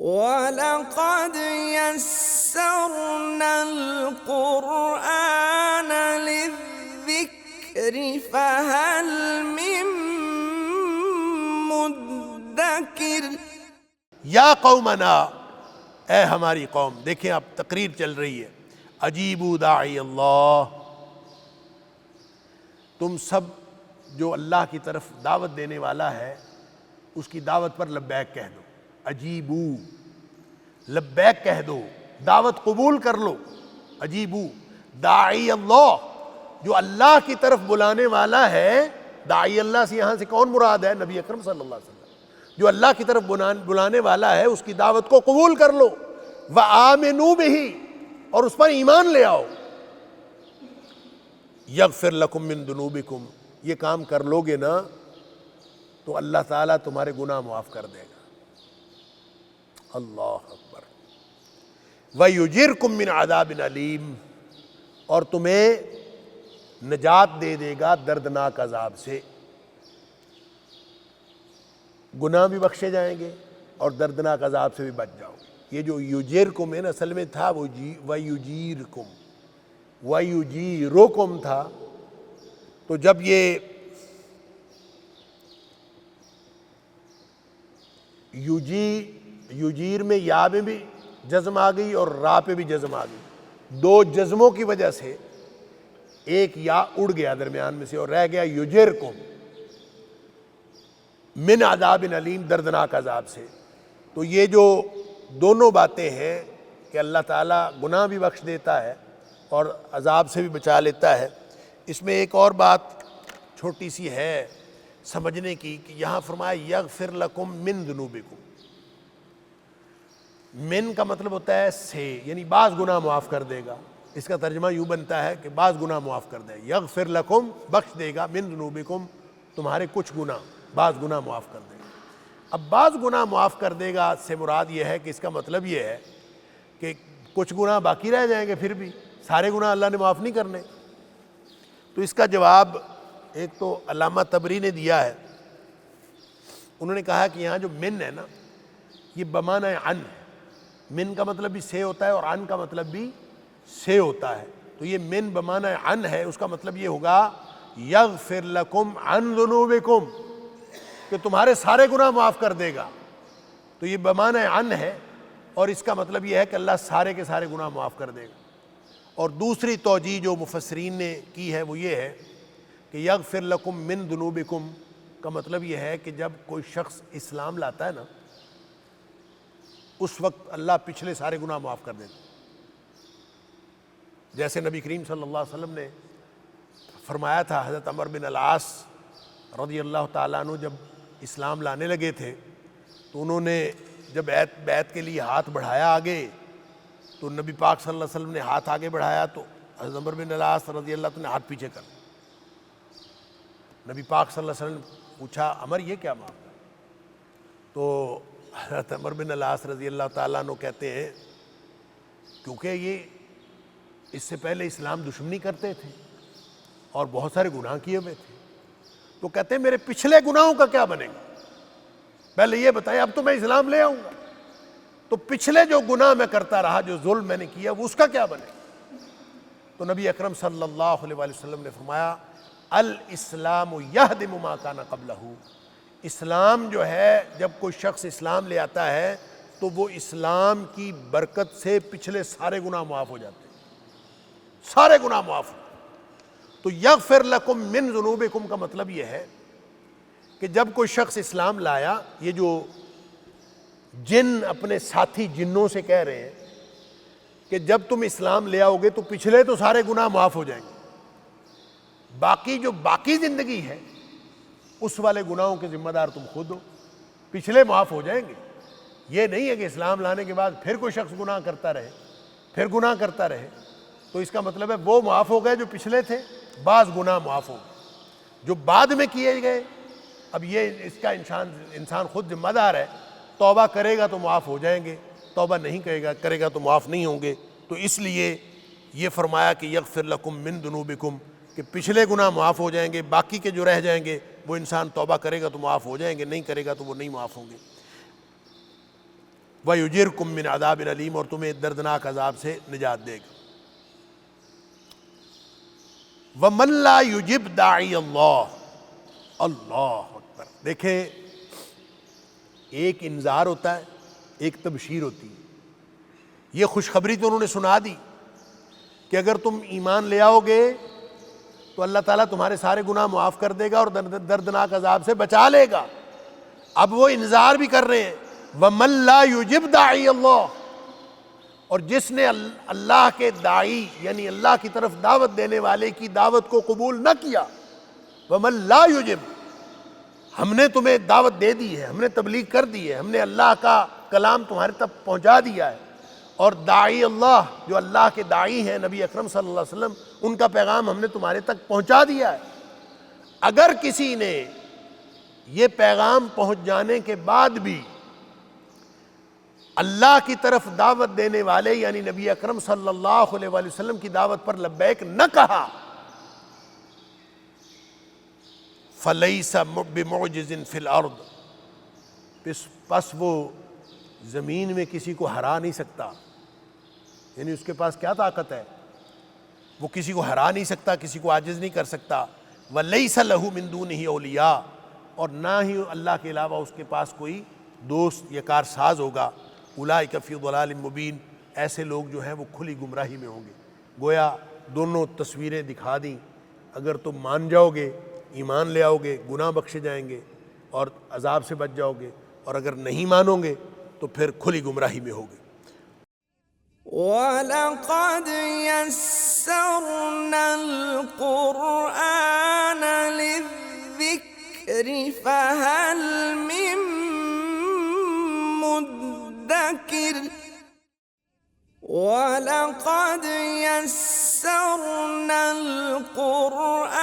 وَلَقَدْ يَسَّرْنَا الْقُرْآنَ لِلذِّكْرِ فَهَلْ مِن مُدَّكِرٍ۔ یا قومنا، اے ہماری قوم، دیکھیں اب تقریر چل رہی ہے، اجیبوا داعی اللہ، تم سب جو اللہ کی طرف دعوت دینے والا ہے اس کی دعوت پر لبیک کہہ دو، اجیبو، لبیک کہہ دو، دعوت قبول کر لو، اجیبو داعی اللہ، جو اللہ کی طرف بلانے والا ہے۔ داعی اللہ سے یہاں سے کون مراد ہے؟ نبی اکرم صلی اللہ علیہ وسلم، جو اللہ کی طرف بلانے والا ہے اس کی دعوت کو قبول کر لو، وآمنوا بہ، اور اس پر ایمان لے آؤ، یغفر لکم من ذنوبکم، یہ کام کر لو گے نا تو اللہ تعالیٰ تمہارے گناہ معاف کر دے گا، اللہ اکبر، وَيُجِرْكُم مِّنْ عَذَابٍ عَلِيمٍ، اور تمہیں نجات دے دے گا دردناک عذاب سے، گناہ بھی بخشے جائیں گے اور دردناک عذاب سے بھی بچ جاؤ گے۔ یہ جو یجرکم ہے نا، اصل میں تھا وہ وَيُجِيرْكُم، وَيُجِيرُكُم تھا، تو جب یہ یجیر میں یا میں بھی جزم آ گئی اور را پہ بھی جزم آ گئی، دو جزموں کی وجہ سے ایک یا اڑ گیا درمیان میں سے اور رہ گیا یجرکم من عذاب علیم، دردناک عذاب سے۔ تو یہ جو دونوں باتیں ہیں کہ اللہ تعالیٰ گناہ بھی بخش دیتا ہے اور عذاب سے بھی بچا لیتا ہے، اس میں ایک اور بات چھوٹی سی ہے سمجھنے کی کہ یہاں فرمایا یغفر لکم من ذنوبکم، من کا مطلب ہوتا ہے سے، یعنی بعض گناہ معاف کر دے گا، اس کا ترجمہ یوں بنتا ہے کہ بعض گناہ معاف کر دے گا، یغفر لکم بخش دے گا، من ذنوبکم تمہارے کچھ گناہ، بعض گناہ معاف کر دے گا۔ اب بعض گناہ معاف کر دے گا سے مراد یہ ہے کہ اس کا مطلب یہ ہے کہ کچھ گناہ باقی رہ جائیں گے، پھر بھی سارے گناہ اللہ نے معاف نہیں کرنے۔ تو اس کا جواب ایک تو علامہ طبری نے دیا ہے، انہوں نے کہا کہ یہاں جو من ہے نا، یہ بمعنی عن ہے، من کا مطلب بھی سے ہوتا ہے اور عن کا مطلب بھی سے ہوتا ہے، تو یہ من بمعنی عن ہے، اس کا مطلب یہ ہوگا یغفر لکم عن ذنوبکم، کہ تمہارے سارے گناہ معاف کر دے گا، تو یہ بمعنی عن ہے، اور اس کا مطلب یہ ہے کہ اللہ سارے کے سارے گناہ معاف کر دے گا۔ اور دوسری توجیہ جو مفسرین نے کی ہے وہ یہ ہے کہ یغفر لکم من ذنوبکم کا مطلب یہ ہے کہ جب کوئی شخص اسلام لاتا ہے نا، اس وقت اللہ پچھلے سارے گناہ معاف کر دیتا، جیسے نبی کریم صلی اللہ علیہ وسلم نے فرمایا تھا، حضرت عمر بن العاص رضی اللہ تعالیٰ عنہ جب اسلام لانے لگے تھے تو انہوں نے جب بیعت کے لیے ہاتھ بڑھایا آگے، تو نبی پاک صلی اللہ علیہ وسلم نے ہاتھ آگے بڑھایا تو حضرت عمر بن العاص رضی اللہ عنہ نے ہاتھ پیچھے کر، نبی پاک صلی اللہ علیہ وسلم نے پوچھا عمر یہ کیا معاملہ؟ تو حضرت عمر بن العاص رضی اللہ تعالیٰ عنہ کہتے ہیں کیونکہ یہ اس سے پہلے اسلام دشمنی کرتے تھے اور بہت سارے گناہ کیے ہوئے تھے، تو کہتے ہیں میرے پچھلے گناہوں کا کیا بنے گا؟ پہلے یہ بتائیں، اب تو میں اسلام لے آؤں گا، تو پچھلے جو گناہ میں کرتا رہا، جو ظلم میں نے کیا، وہ اس کا کیا بنے گا؟ تو نبی اکرم صلی اللہ علیہ وسلم نے فرمایا الاسلام یہدم ما کان قبلہ، اسلام جو ہے جب کوئی شخص اسلام لے آتا ہے تو وہ اسلام کی برکت سے پچھلے سارے گناہ معاف ہو جاتے ہیں، سارے گناہ معاف ہو۔ تو یغفر لکم من ذنوبکم کا مطلب یہ ہے کہ جب کوئی شخص اسلام لایا، یہ جو جن اپنے ساتھی جنوں سے کہہ رہے ہیں کہ جب تم اسلام لے آؤ گے تو پچھلے تو سارے گناہ معاف ہو جائیں گے، باقی جو باقی زندگی ہے اس والے گناہوں کے ذمہ دار تم خود ہو، پچھلے معاف ہو جائیں گے۔ یہ نہیں ہے کہ اسلام لانے کے بعد پھر کوئی شخص گناہ کرتا رہے، پھر گناہ کرتا رہے، تو اس کا مطلب ہے وہ معاف ہو گئے جو پچھلے تھے، بعض گناہ معاف ہو گئے جو بعد میں کیے گئے، اب یہ اس کا انسان خود ذمہ دار ہے، توبہ کرے گا تو معاف ہو جائیں گے، توبہ نہیں کرے گا تو معاف نہیں ہوں گے۔ تو اس لیے یہ فرمایا کہ یغفر لکم من ذنوبکم، کہ پچھلے گناہ معاف ہو جائیں گے، باقی کے جو رہ جائیں گے وہ انسان توبہ کرے گا تو معاف ہو جائیں گے، نہیں کرے گا تو وہ نہیں معاف ہوں گے۔ وَيُجِرْكُم مِّنْ عَذَابٍ أَلِيمٍ، اور تمہیں دردناک عذاب سے نجات دے گا۔ وَمَن لَّا يُجِبْ دَاعِيَ اللَّهِ، اللہ اکبر۔ دیکھیں، ایک انذار ہوتا ہے، ایک تبشیر ہوتی ہے۔ یہ خوشخبری تو انہوں نے سنا دی کہ اگر تم ایمان لے آؤ گے تو اللہ تعالیٰ تمہارے سارے گناہ معاف کر دے گا اور دردناک عذاب سے بچا لے گا۔ اب وہ انذار بھی کر رہے ہیں، وَمَن لَّا يُجِبْ دَاعِيَ اللَّهِ، اور جس نے اللہ کے داعی یعنی اللہ کی طرف دعوت دینے والے کی دعوت کو قبول نہ کیا، وَمَن لَّا يُجِبْ، ہم نے تمہیں دعوت دے دی ہے، ہم نے تبلیغ کر دی ہے، ہم نے اللہ کا کلام تمہارے تک پہنچا دیا ہے، اور داعی اللہ جو اللہ کے داعی ہیں نبی اکرم صلی اللہ علیہ وسلم، ان کا پیغام ہم نے تمہارے تک پہنچا دیا ہے۔ اگر کسی نے یہ پیغام پہنچ جانے کے بعد بھی اللہ کی طرف دعوت دینے والے یعنی نبی اکرم صلی اللہ علیہ وآلہ وسلم کی دعوت پر لبیک نہ کہا، فَلَيْسَ بِمُعْجِزٍ فِي الْأَرْضِ، پس وہ زمین میں کسی کو ہرا نہیں سکتا، یعنی اس کے پاس کیا طاقت ہے، وہ کسی کو ہرا نہیں سکتا، کسی کو عاجز نہیں کر سکتا۔ وَلَيْسَ لَهُ مِن دُونِهِ اولیاء، اور نہ ہی اللہ کے علاوہ اس کے پاس کوئی دوست یا کارساز ہوگا۔ اولئک فی ضلال مبین، ایسے لوگ جو ہیں وہ کھلی گمراہی میں ہوں گے۔ گویا دونوں تصویریں دکھا دیں، اگر تم مان جاؤ گے، ایمان لے آؤ گے، گناہ بخشے جائیں گے اور عذاب سے بچ جاؤ گے، اور اگر نہیں مانو گے تو پھر کھلی گمراہی میں ہوگے۔ وَلَقَدْ يَسَّرْنَا الْقُرْآنَ لِلذِّكْرِ فَهَلْ مِن مُّدَّكِرٍ وَلَقَدْ يَسَّرْنَا الْقُرْآنَ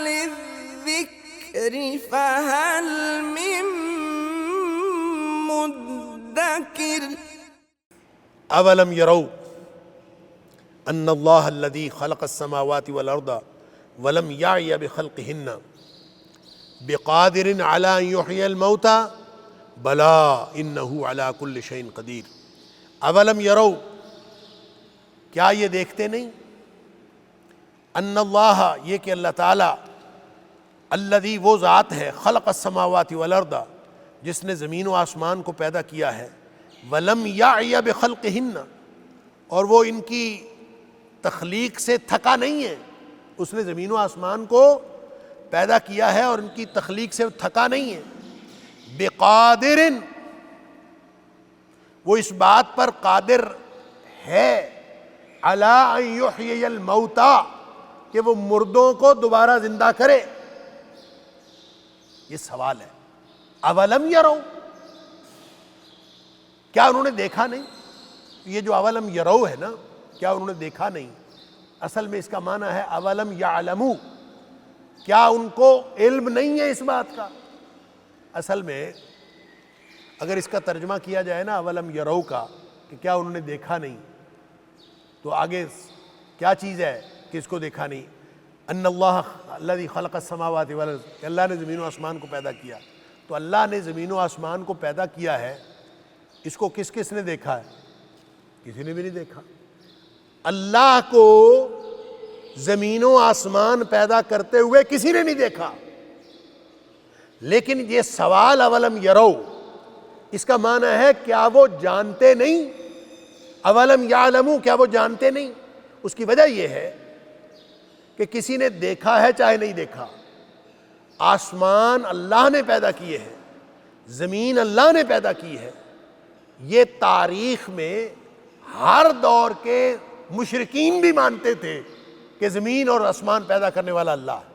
لِلذِّكْرِ فَهَلْ مِن مُّدَّكِرٍ اولم یروا ان اللہ الذی خلق السماوات والارض ولم یعی بخلقہن بقادر علی ان یحیی الموتى بلا انہ علی کل شیء قدیر۔ اولم یروا، کیا یہ دیکھتے نہیں، ان اللہ، یہ کہ اللہ تعالی، الذی، وہ ذات ہے، خلق السماوات والارض، جس نے زمین و آسمان کو پیدا کیا ہے، وَلَمْ يَعْيَ بِخَلْقِهِنَّ، اور وہ ان کی تخلیق سے تھکا نہیں ہے، اس نے زمین و آسمان کو پیدا کیا ہے اور ان کی تخلیق سے تھکا نہیں ہے۔ بِقَادِرٍ، وہ اس بات پر قادر ہے، عَلَىٰ أَن يُحْيِيَ الْمَوْتَىٰ، کہ وہ مردوں کو دوبارہ زندہ کرے۔ یہ سوال ہے، اولم یروا، کیا انہوں نے دیکھا نہیں؟ یہ جو اولم یروا ہے نا، کیا انہوں نے دیکھا نہیں، اصل میں اس کا معنی ہے اولم یعلموا، کیا ان کو علم نہیں ہے اس بات کا؟ اصل میں اگر اس کا ترجمہ کیا جائے نا اولم یروا کا، کہ کیا انہوں نے دیکھا نہیں، تو آگے کیا چیز ہے کہ اس کو دیکھا نہیں؟ ان اللہ الذی خلق السماوات والارض، کہ اللہ نے زمین و آسمان کو پیدا کیا، تو اللہ نے زمین و آسمان کو پیدا کیا ہے، اس کو کس کس نے دیکھا ہے؟ کسی نے بھی نہیں دیکھا۔ اللہ کو زمین و آسمان پیدا کرتے ہوئے کسی نے نہیں دیکھا، لیکن یہ سوال اولم یروا، اس کا معنی ہے کیا وہ جانتے نہیں؟ اولم یعلموا، کیا وہ جانتے نہیں؟ اس کی وجہ یہ ہے کہ کسی نے دیکھا ہے چاہے نہیں دیکھا، آسمان اللہ نے پیدا کیے ہیں، زمین اللہ نے پیدا کی ہے۔ یہ تاریخ میں ہر دور کے مشرکین بھی مانتے تھے کہ زمین اور آسمان پیدا کرنے والا اللہ ہے۔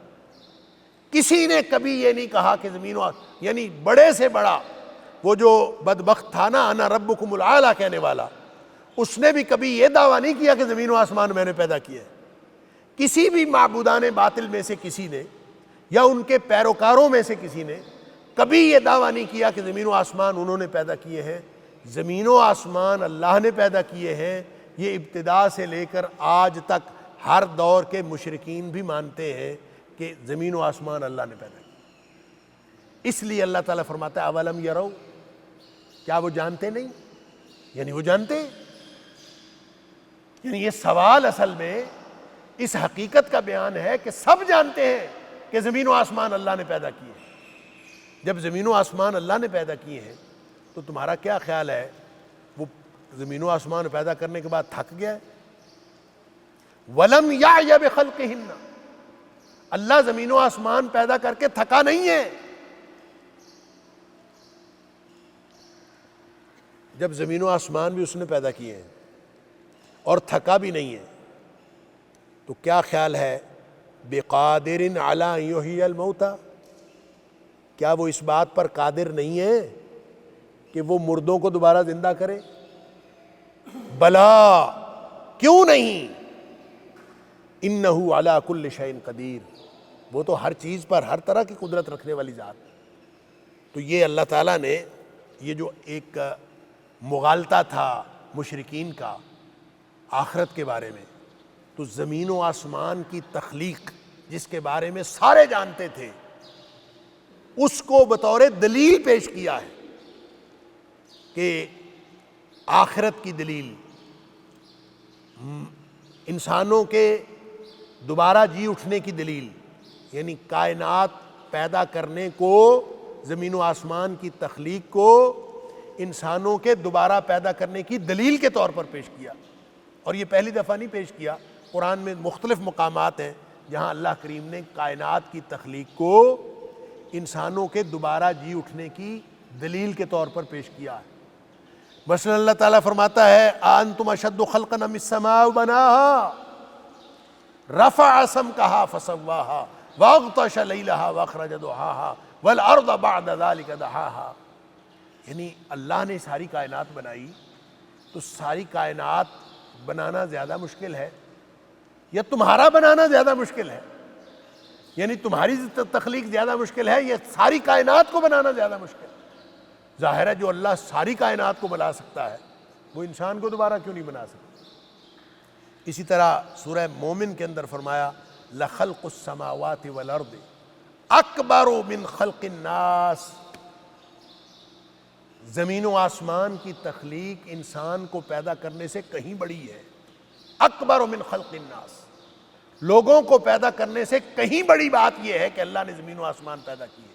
کسی نے کبھی یہ نہیں کہا کہ زمین و یعنی بڑے سے بڑا وہ جو بدبخت تھا نا، انا ربکم الاعلی کہنے والا، اس نے بھی کبھی یہ دعویٰ نہیں کیا کہ زمین و آسمان میں نے پیدا کیا ہے۔ کسی بھی معبودان باطل میں سے کسی نے یا ان کے پیروکاروں میں سے کسی نے کبھی یہ دعویٰ نہیں کیا کہ زمین و آسمان انہوں نے پیدا کیے ہیں۔ زمین و آسمان اللہ نے پیدا کیے ہیں، یہ ابتدا سے لے کر آج تک ہر دور کے مشرکین بھی مانتے ہیں کہ زمین و آسمان اللہ نے پیدا کیا۔ اس لیے اللہ تعالیٰ فرماتا ہے اولم یروا، کیا وہ جانتے نہیں؟ یعنی وہ جانتے ہیں۔ یعنی یہ سوال اصل میں اس حقیقت کا بیان ہے کہ سب جانتے ہیں کہ زمین و آسمان اللہ نے پیدا کیے ہیں۔ جب زمین و آسمان اللہ نے پیدا کیے ہیں تو تمہارا کیا خیال ہے وہ زمین و آسمان پیدا کرنے کے بعد تھک گیا ہے؟ وَلَمْ يَعْيَ بِخَلْقِهِنَّ، اللہ زمین و آسمان پیدا کر کے تھکا نہیں ہے۔ جب زمین و آسمان بھی اس نے پیدا کیے ہیں اور تھکا بھی نہیں ہے تو کیا خیال ہے بِقَادِرٍ عَلَىٰ أَن يُحْيِيَ الْمَوْتَىٰ، کیا وہ اس بات پر قادر نہیں ہے کہ وہ مردوں کو دوبارہ زندہ کرے؟ بلا، کیوں نہیں، انہو علی کل شیء قدیر، وہ تو ہر چیز پر ہر طرح کی قدرت رکھنے والی ذات۔ تو یہ اللہ تعالیٰ نے یہ جو ایک مغالطہ تھا مشرکین کا آخرت کے بارے میں، تو زمین و آسمان کی تخلیق جس کے بارے میں سارے جانتے تھے اس کو بطور دلیل پیش کیا ہے کہ آخرت کی دلیل، انسانوں کے دوبارہ جی اٹھنے کی دلیل، یعنی کائنات پیدا کرنے کو، زمین و آسمان کی تخلیق کو انسانوں کے دوبارہ پیدا کرنے کی دلیل کے طور پر پیش کیا۔ اور یہ پہلی دفعہ نہیں پیش کیا، قرآن میں مختلف مقامات ہیں جہاں اللہ کریم نے کائنات کی تخلیق کو انسانوں کے دوبارہ جی اٹھنے کی دلیل کے طور پر پیش کیا ہے۔ مثلا اللہ تعالیٰ فرماتا ہے أَأَنْتُمْ أَشَدُّ خَلْقًا أَمِ السَّمَاءُ بَنَاهَا رَفَعَ سَمْكَهَا فَسَوَّاهَا وَأَغْطَشَ لَيْلَهَا وَأَخْرَجَ ضُحَاهَا وَالْأَرْضَ بَعْدَ ذَلِكَ دَحَاهَا، یعنی اللہ نے ساری کائنات بنائی تو ساری کائنات بنانا زیادہ مشکل ہے یا تمہارا بنانا زیادہ مشکل ہے؟ یعنی تمہاری تخلیق زیادہ مشکل ہے یا ساری کائنات کو بنانا زیادہ مشکل ہے؟ ظاہر ہے جو اللہ ساری کائنات کو بنا سکتا ہے وہ انسان کو دوبارہ کیوں نہیں بنا سکتا؟ اسی طرح سورہ مومن کے اندر فرمایا لَخَلْقُ السَّمَاوَاتِ وَالْأَرْضِ أَكْبَرُ مِنْ خَلْقِ النَّاسِ، زمین و آسمان کی تخلیق انسان کو پیدا کرنے سے کہیں بڑی ہے۔ اکبر من خلق الناس، لوگوں کو پیدا کرنے سے کہیں بڑی بات یہ ہے کہ اللہ نے زمین و آسمان پیدا کیے۔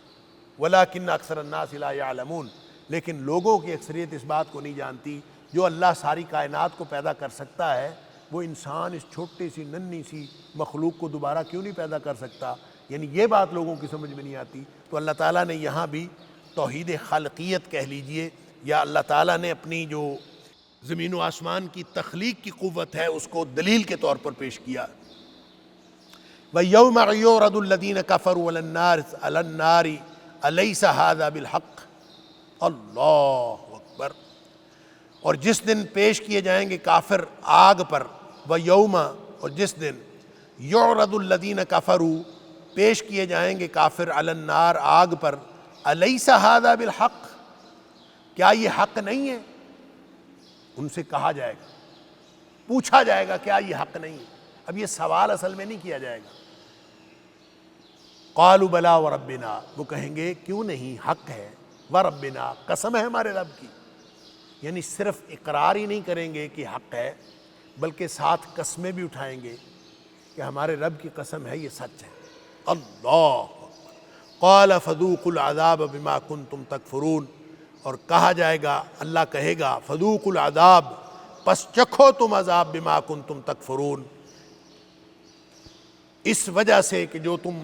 وَلَٰكِنَّ أَكْثَرَ النَّاسِ لَا يَعْلَمُونَ، لیکن لوگوں کی اکثریت اس بات کو نہیں جانتی، جو اللہ ساری کائنات کو پیدا کر سکتا ہے وہ انسان اس چھوٹی سی ننھی سی مخلوق کو دوبارہ کیوں نہیں پیدا کر سکتا؟ یعنی یہ بات لوگوں کی سمجھ میں نہیں آتی۔ تو اللہ تعالیٰ نے یہاں بھی توحید خالقیت کہہ لیجئے یا اللہ تعالیٰ نے اپنی جو زمین و آسمان کی تخلیق کی قوت ہے اس کو دلیل کے طور پر پیش کیا۔ وَيَوْمَ يُعْرَضُ الَّذِينَ كَفَرُوا عَلَى النَّارِ أَلَيْسَ هَذَا بِالْحَقِّ، اللہ اکبر، اور جس دن پیش کیے جائیں گے کافر آگ پر، وَيَوْمَ، اور جس دن يُعْرَضُ الَّذِينَ كَفَرُوا، پیش کیے جائیں گے کافر عَلَى النَّارِ آگ پر، أَلَيْسَ هَذَا بِالْحَقِّ، کیا یہ حق نہیں ہے؟ ان سے کہا جائے گا، پوچھا جائے گا کیا یہ حق نہیں ہے؟ اب یہ سوال اصل میں نہیں کیا جائے گا۔ قالوا بلا وربنا، وہ کہیں گے کیوں نہیں، حق ہے، وربنا، قسم ہے ہمارے رب کی، یعنی صرف اقرار ہی نہیں کریں گے کہ حق ہے بلکہ ساتھ قسمیں بھی اٹھائیں گے کہ ہمارے رب کی قسم ہے یہ سچ ہے۔ اللہ قال فذوقوا العذاب بما کنتم تکفرون، اور کہا جائے گا، اللہ کہے گا فذوقوا العذاب، پس چکھو تم عذاب، بما کنتم تکفرون، اس وجہ سے کہ جو تم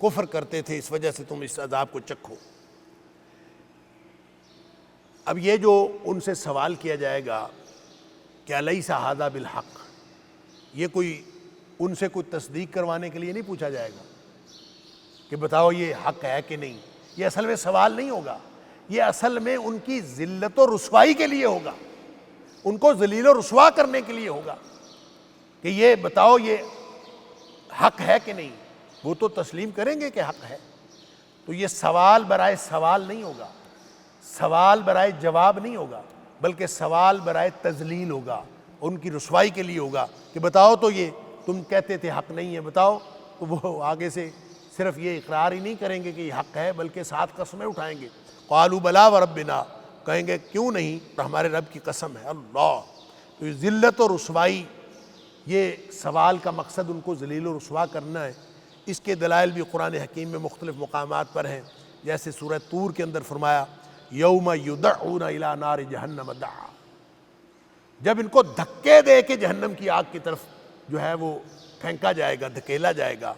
کفر کرتے تھے اس وجہ سے تم اس عذاب کو چکھو۔ اب یہ جو ان سے سوال کیا جائے گا کہ الیس ھذا بالحق، یہ کوئی ان سے کوئی تصدیق کروانے کے لیے نہیں پوچھا جائے گا کہ بتاؤ یہ حق ہے کہ نہیں، یہ اصل میں سوال نہیں ہوگا، یہ اصل میں ان کی ذلت و رسوائی کے لیے ہوگا، ان کو ذلیل و رسوا کرنے کے لیے ہوگا کہ یہ بتاؤ یہ حق ہے کہ نہیں۔ وہ تو تسلیم کریں گے کہ حق ہے، تو یہ سوال برائے سوال نہیں ہوگا، سوال برائے جواب نہیں ہوگا، بلکہ سوال برائے تذلیل ہوگا، ان کی رسوائی کے لیے ہوگا کہ بتاؤ تو یہ تم کہتے تھے حق نہیں ہے، بتاؤ۔ تو وہ آگے سے صرف یہ اقرار ہی نہیں کریں گے کہ یہ حق ہے بلکہ ساتھ قسمیں اٹھائیں گے۔ قالوا بلا وربنا، کہیں گے کیوں نہیں، ہمارے رب کی قسم ہے اللہ۔ تو یہ ذلت و رسوائی، یہ سوال کا مقصد ان کو ذلیل و رسوا کرنا ہے۔ اس کے دلائل بھی قرآن حکیم میں مختلف مقامات پر ہیں، جیسے سورہ طور کے اندر فرمایا یوم یدعون الی نار جہنم دعا، جب ان کو دھکے دے کے جہنم کی آگ کی طرف جو ہے وہ پھینکا جائے گا، دھکیلا جائے گا۔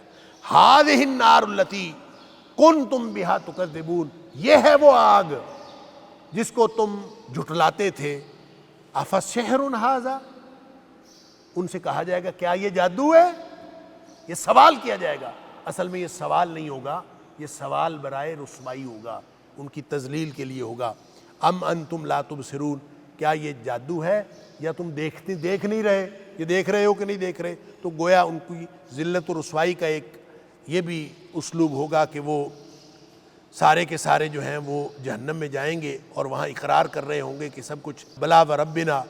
ہذہ النار التی کنتم بہا تکذبون، یہ ہے وہ آگ جس کو تم جھٹلاتے تھے۔ افسحر ھذا، ان سے کہا جائے گا کیا یہ جادو ہے؟ یہ سوال کیا جائے گا۔ اصل میں یہ سوال نہیں ہوگا، یہ سوال برائے رسوائی ہوگا، ان کی تذلیل کے لیے ہوگا۔ ام انتم لا تبصرون، کیا یہ جادو ہے یا تم دیکھ نہیں رہے؟ یہ دیکھ رہے ہو کہ نہیں دیکھ رہے؟ تو گویا ان کی ذلت و رسوائی کا ایک یہ بھی اسلوب ہوگا کہ وہ سارے کے سارے جو ہیں وہ جہنم میں جائیں گے اور وہاں اقرار کر رہے ہوں گے کہ سب کچھ بلا و ربنا،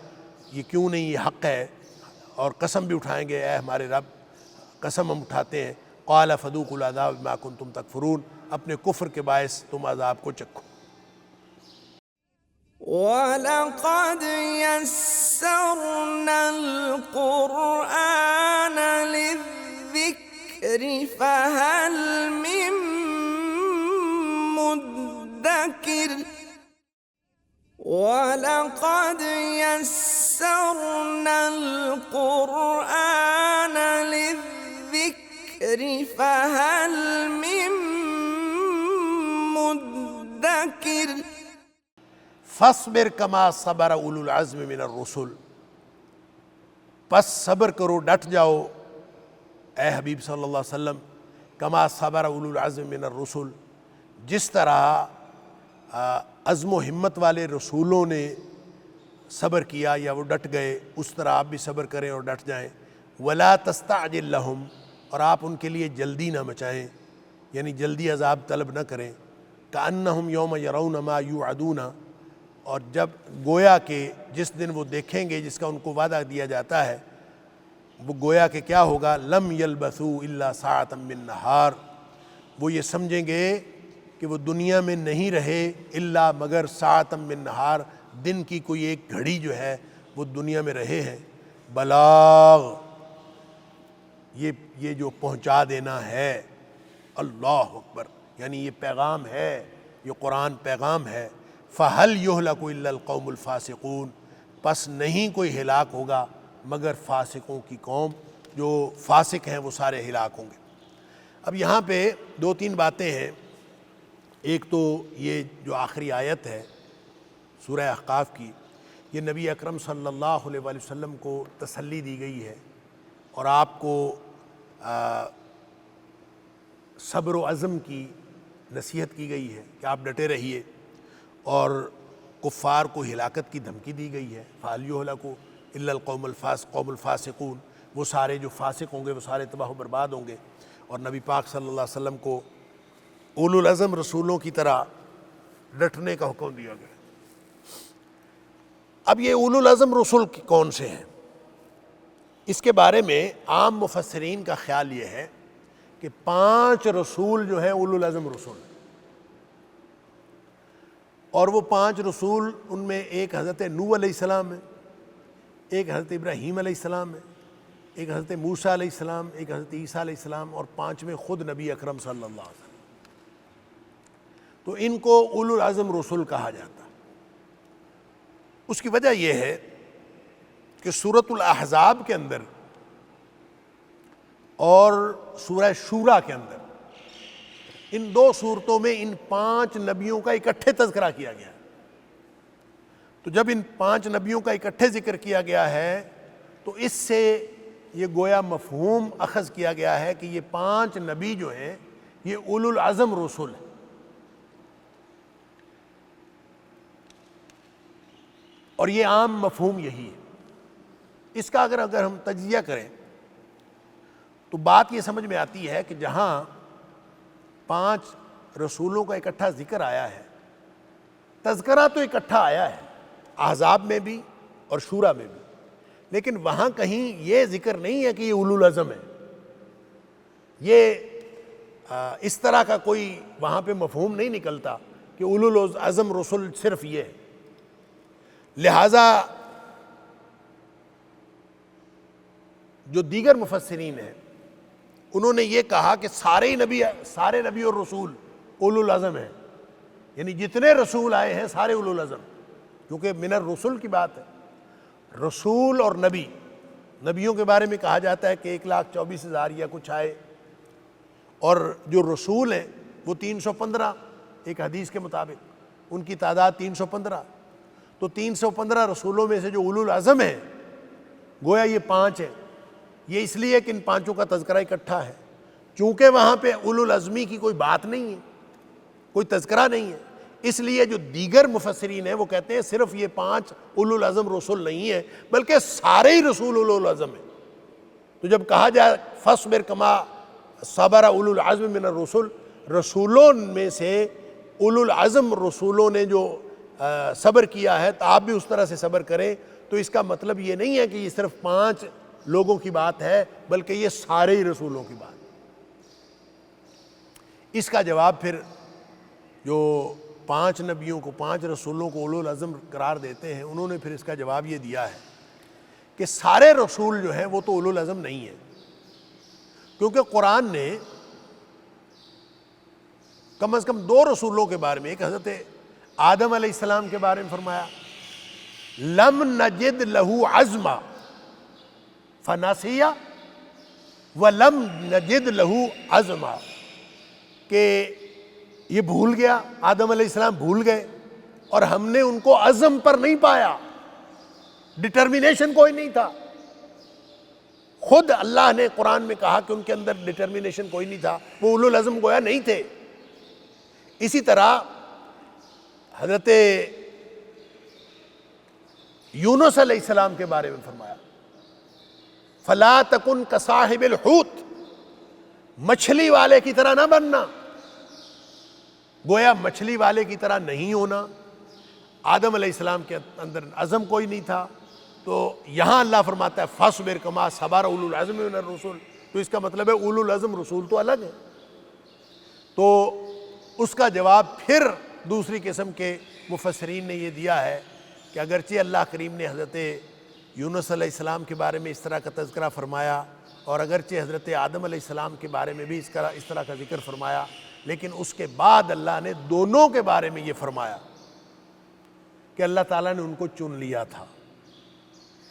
یہ کیوں نہیں، یہ حق ہے، اور قسم بھی اٹھائیں گے اے ہمارے رب، قسم ہم اٹھاتے ہیں۔ قال فذوقوا العذاب بما کنتم تکفرون، اپنے کفر کے باعث تم عذاب کو چکھو۔ وَلَقَدْ يَسَّرْنَا الْقُرْآنَ لِلذِّكْرِ فَهَلْ مِن مُّدَّكِرٍ وَلَقَدْ يَسَّرْنَا الْقُرْآنَ لِلذِّكْرِ فَهَلْ مِن مُّدَّكِرٍ فَاصْبِرْ كَمَا صَبَرَ أُولُو الْعَزْمِ مِنَ الرُّسُلِ، پس صبر کرو، ڈٹ جاؤ اے حبیب صلی اللہ علیہ وسلم، کما صبر اولو العزم من الرسل، جس طرح عزم و ہمت والے رسولوں نے صبر کیا یا وہ ڈٹ گئے، اس طرح آپ بھی صبر کریں اور ڈٹ جائیں۔ وَلَا تَسْتَعْجِلْ لَهُمْ، اور آپ ان کے لیے جلدی نہ مچائیں، یعنی جلدی عذاب طلب نہ کریں۔ كَأَنَّهُمْ يَوْمَ يَرَوْنَ مَا يُوعَدُونَ، اور جب گویا کہ جس دن وہ دیکھیں گے جس کا ان کو وعدہ دیا جاتا ہے، وہ گویا کہ کیا ہوگا، لم یلبثوا الا ساعۃ من نہار، وہ یہ سمجھیں گے کہ وہ دنیا میں نہیں رہے الا مگر ساعۃ من نہار، دن کی کوئی ایک گھڑی جو ہے وہ دنیا میں رہے ہیں۔ بلاغ، یہ جو پہنچا دینا ہے، اللہ اکبر، یعنی یہ پیغام ہے، یہ قرآن پیغام ہے۔ فَهَلْ يُهْلَكُ إِلَّا الْقَوْمُ الْفَاسِقُونَ، پس نہیں کوئی ہلاک ہوگا مگر فاسقوں کی قوم، جو فاسق ہیں وہ سارے ہلاک ہوں گے۔ اب یہاں پہ دو تین باتیں ہیں، ایک تو یہ جو آخری آیت ہے سورہ احقاف کی، یہ نبی اکرم صلی اللہ علیہ وآلہ وسلم کو تسلی دی گئی ہے اور آپ کو صبر و عزم کی نصیحت کی گئی ہے کہ آپ ڈٹے رہیے، اور کفار کو ہلاکت کی دھمکی دی گئی ہے۔ فَهَلْ يُهْلَكُ إِلَّا الْقَوْمُ الْفَاسِقُونَ، وہ سارے جو فاسق ہوں گے وہ سارے تباہ و برباد ہوں گے، اور نبی پاک صلی اللہ علیہ وسلم کو اولو العزم رسولوں کی طرح ڈٹنے کا حکم دیا گیا۔ اب یہ اولو العزم رسول کون سے ہیں، اس کے بارے میں عام مفسرین کا خیال یہ ہے کہ 5 رسول جو ہیں اولو العزم رسول، اور وہ 5 رسول، ان میں ایک حضرت نوح علیہ السلام ہے، ایک حضرت ابراہیم علیہ السلام ہے، ایک حضرت موسیٰ علیہ السلام، ایک حضرت عیسیٰ علیہ السلام، اور 5ویں خود نبی اکرم صلی اللہ علیہ وسلم۔ تو ان کو اولو العزم رسول کہا جاتا۔ اس کی وجہ یہ ہے کہ سورۃ الاحزاب کے اندر اور سورہ شورى کے اندر، ان 2 صورتوں میں ان 5 نبیوں کا اکٹھے تذکرہ کیا گیا ہے۔ تو جب ان 5 نبیوں کا اکٹھے ذکر کیا گیا ہے تو اس سے یہ گویا مفہوم اخذ کیا گیا ہے کہ یہ 5 نبی جو ہیں یہ اولو العزم رسول ہیں۔ اور یہ عام مفہوم یہی ہے۔ اس کا اگر ہم تجزیہ کریں تو بات یہ سمجھ میں آتی ہے کہ جہاں 5 رسولوں کا اکٹھا ذکر آیا ہے، تذکرہ تو اکٹھا آیا ہے احزاب میں بھی اور شورى میں بھی، لیکن وہاں کہیں یہ ذکر نہیں ہے کہ یہ اولو العزم ہے۔ یہ اس طرح کا کوئی وہاں پہ مفہوم نہیں نکلتا کہ اولو العزم رسول صرف یہ ہے۔ لہٰذا جو دیگر مفسرین ہیں انہوں نے یہ کہا کہ سارے نبی اور رسول اولو العزم ہیں، یعنی جتنے رسول آئے ہیں سارے اولو العزم، کیونکہ من الرسل کی بات ہے۔ رسول اور نبیوں کے بارے میں کہا جاتا ہے کہ 1,24,000 یا کچھ آئے، اور جو رسول ہیں وہ 315 ایک حدیث کے مطابق ان کی تعداد 315، تو 315 رسولوں میں سے جو اولو العزم ہیں گویا یہ 5 ہیں۔ یہ اس لیے کہ ان 5 کا تذکرہ اکٹھا ہے، چونکہ وہاں پہ اولو العزمی کی کوئی بات نہیں ہے، کوئی تذکرہ نہیں ہے، اس لیے جو دیگر مفسرین ہیں وہ کہتے ہیں صرف یہ 5 اولو العزم رسول نہیں ہیں بلکہ سارے ہی رسول اولو العزم ہیں۔ تو جب کہا جائے فاصبر کما صبر اولو العزم من الرسل، رسولوں میں سے اولو العزم رسولوں نے جو صبر کیا ہے تو آپ بھی اس طرح سے صبر کریں، تو اس کا مطلب یہ نہیں ہے کہ یہ صرف 5 لوگوں کی بات ہے بلکہ یہ سارے ہی رسولوں کی بات۔ اس کا جواب پھر جو 5 نبیوں کو 5 رسولوں کو اولو العزم قرار دیتے ہیں انہوں نے پھر اس کا جواب یہ دیا ہے کہ سارے رسول جو ہیں وہ تو اولو العزم نہیں ہیں، کیونکہ قرآن نے کم از کم 2 رسولوں کے بارے میں، ایک حضرت آدم علیہ السلام کے بارے میں فرمایا لم نجد لہو عزما فنسیا ولم نجد لہو عزما، کہ یہ بھول گیا، آدم علیہ السلام بھول گئے اور ہم نے ان کو عزم پر نہیں پایا، ڈٹرمینیشن کوئی نہیں تھا۔ خود اللہ نے قرآن میں کہا کہ ان کے اندر ڈٹرمینیشن کوئی نہیں تھا، وہ اولو العزم گویا نہیں تھے۔ اسی طرح حضرت یونس علیہ السلام کے بارے میں فرمایا فلا تکن کصاحب الحوت، مچھلی والے کی طرح نہ بننا، گویا مچھلی والے کی طرح نہیں ہونا۔ آدم علیہ السلام کے اندر عزم کوئی نہیں تھا، تو یہاں اللہ فرماتا ہے فاصبر کما صبر اولو العزم من الرسل، تو اس کا مطلب ہے اولو العزم رسول تو الگ ہے۔ تو اس کا جواب پھر دوسری قسم کے مفسرین نے یہ دیا ہے کہ اگرچہ اللہ کریم نے حضرت یونس علیہ السلام کے بارے میں اس طرح کا تذکرہ فرمایا اور اگرچہ حضرت آدم علیہ السلام کے بارے میں بھی اس طرح کا ذکر فرمایا، لیکن اس کے بعد اللہ نے دونوں کے بارے میں یہ فرمایا کہ اللہ تعالیٰ نے ان کو چن لیا تھا،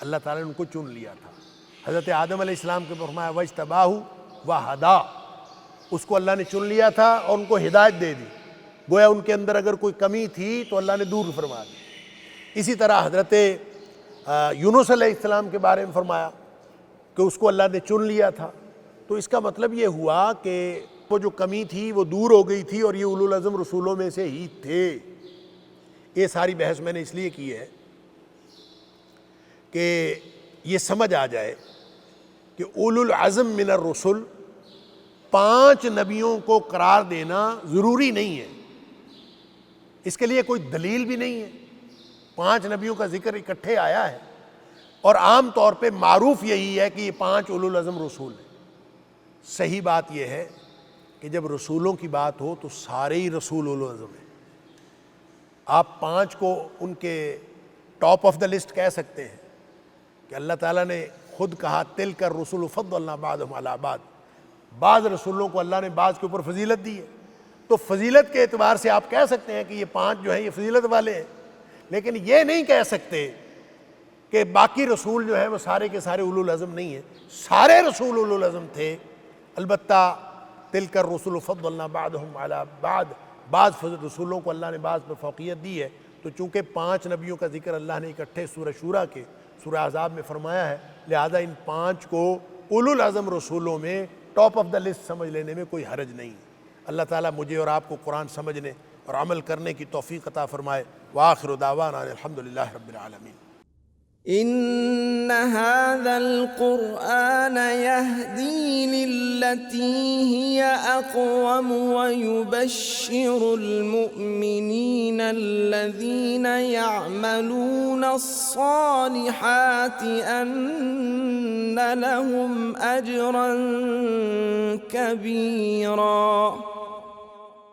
اللہ تعالیٰ نے ان کو چن لیا تھا۔ حضرت آدم علیہ السلام کے فرمایا وَاجْتَبَاهُ وَهَدَا، اس کو اللہ نے چن لیا تھا اور ان کو ہدایت دے دی، گویا ان کے اندر اگر کوئی کمی تھی تو اللہ نے دور فرما دی۔ اسی طرح حضرت یونس علیہ السلام کے بارے میں فرمایا کہ اس کو اللہ نے چن لیا تھا، تو اس کا مطلب یہ ہوا کہ وہ جو کمی تھی وہ دور ہو گئی تھی اور یہ اولو العزم رسولوں میں سے ہی تھے۔ یہ ساری بحث میں نے اس لیے کی ہے کہ یہ سمجھ آ جائے کہ اولو العزم من الرسل 5 نبیوں کو قرار دینا ضروری نہیں ہے، اس کے لیے کوئی دلیل بھی نہیں ہے۔ 5 نبیوں کا ذکر اکٹھے آیا ہے اور عام طور پہ معروف یہی ہے کہ یہ 5 اولو العزم رسول ہیں۔ صحیح بات یہ ہے کہ جب رسولوں کی بات ہو تو سارے ہی رسول اولو العزم ہیں۔ آپ 5 کو ان کے ٹاپ آف دا لسٹ کہہ سکتے ہیں کہ اللہ تعالیٰ نے خود کہا تلک الرسل فضلنا بعضهم علی بعض، بعض رسولوں کو اللہ نے بعض کے اوپر فضیلت دی ہے، تو فضیلت کے اعتبار سے آپ کہہ سکتے ہیں کہ یہ 5 جو ہیں یہ فضیلت والے ہیں، لیکن یہ نہیں کہہ سکتے کہ باقی رسول جو ہیں وہ سارے کے سارے اولو العزم نہیں ہیں۔ سارے رسول اولو العزم تھے، البتہ تلک الرسل فضلنا بعضهم علی بعض رسولوں کو اللہ نے بعض پر فوقیت دی ہے۔ تو چونکہ 5 نبیوں کا ذکر اللہ نے اکٹھے سورہ شورى کے سورہ احزاب میں فرمایا ہے، لہذا ان 5 کو اولو العزم رسولوں میں ٹاپ آف دا لسٹ سمجھ لینے میں کوئی حرج نہیں۔ اللہ تعالیٰ مجھے اور آپ کو قرآن سمجھنے اور عمل کرنے کی توفیق عطا فرمائے۔ وآخر دعوانا الحمدللہ رب العالمین۔ إن هذا القرآن يهدي للتي هي أقوم ويبشر المؤمنين الذين يعملون الصالحات أن لهم أجرا كبيرا